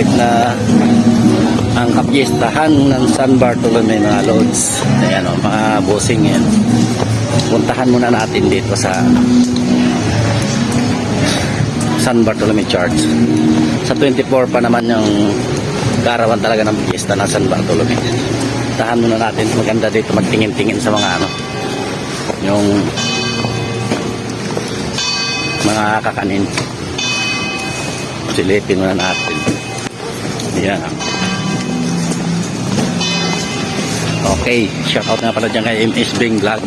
malapit na ang kapiestahan ng San Bartolome mga lods. Ayan o, mga bossing yan. Puntahan muna natin dito sa San Bartolome Church. Sa 24 pa naman yung karawan talaga ng fiesta ng San Bartolome. Puntahan muna natin. Maganda dito magtingin-tingin sa mga ano, yung mga kakanin. Silipin muna natin. Ayan. Okay, shout out nga pala dyan kay MS Bing Vlog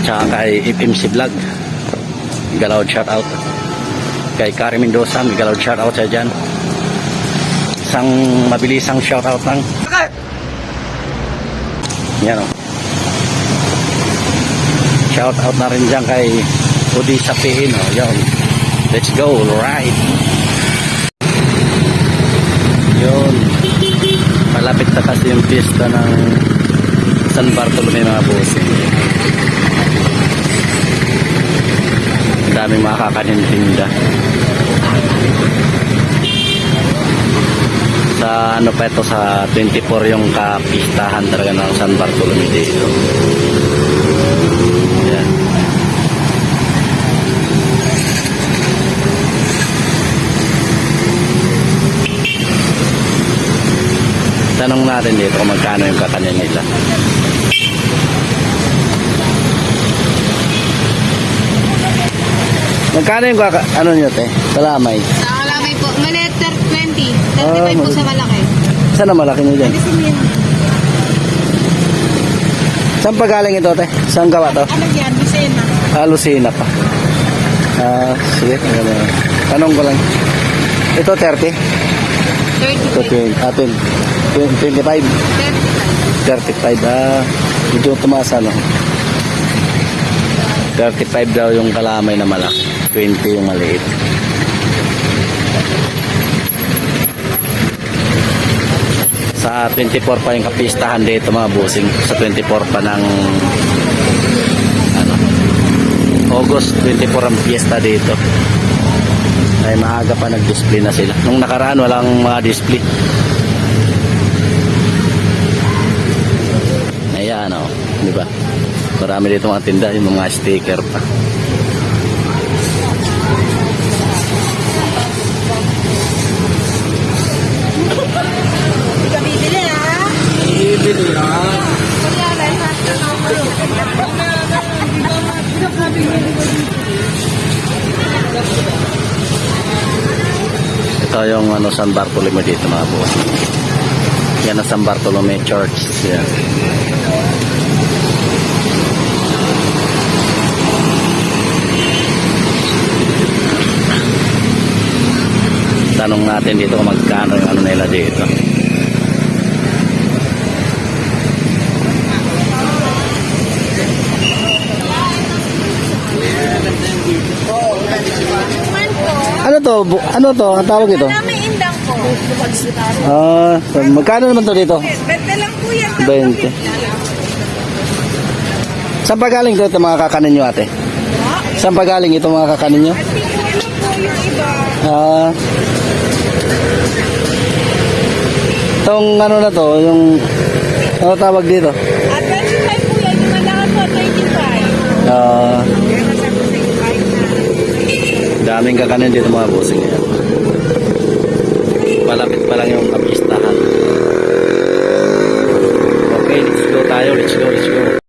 at saka kay FMC Vlog. Galaw shout out kay Kari Mendoza, galaw shout out sa dyan. Isang mabilisang shout out lang. Yan o. Shout out na rin dyan kay Udi Sapihin o. Yan. Let's go, right. Yun. Malapit na kasi yung pista ng San Bartolome mga bossing. Ang daming makakanin tinda. Sa ano pa ito, sa 24 yung kapistahan talaga ng San Bartolome dito. Yan. Tanong natin dito kung magkano yung kakanin nila. Magkano yung ano nyo te? Kalamay? Sa kalamay po, maleta 20. 35 po sa malaki. Saan ang malaki nyo dyan? Saan pa galing ito te? Saan gawa to? Ano yan? Lucena. Lucena pa. Sige. Tanong ko lang. Ito 30? 35. 25? 35. 35. Medyo tumaas ano. 35 daw yung kalamay na malaki. 20 yung maliit. Sa 24 pa yung kapistahan dito mga bossing. Sa 24 pa ng ano, August 24 ang fiesta dito. Ay maaga pa nag-display na sila. Nung nakaraan walang mga display. Ayan o, di ba? Marami dito mga tinda, yung mga sticker pa. Hindi ka bibili ha? Bibili na. Ito yung ano, San Bartolome dito mga boss. Yan ang San Bartolome Church. Yan. Tanong natin dito kung magkano yung ano nila dito. Ano to? Ano to? Ang tawag ito? Marami indang po. Magkano naman to dito? 20 lang po yan. 20. Saan pa galing to mga kakanin nyo ate? Saan pa galing ito mga kakanin nyo? At hindi ko alam po yung iba. Itong ano na to, yung ano tawag dito? At 25 po yan. Yung malaki po, 35. Daming kakanin dito mga bossing. Malapit pa lang yung kapistahan. Okay, let's go tayo. Let's go.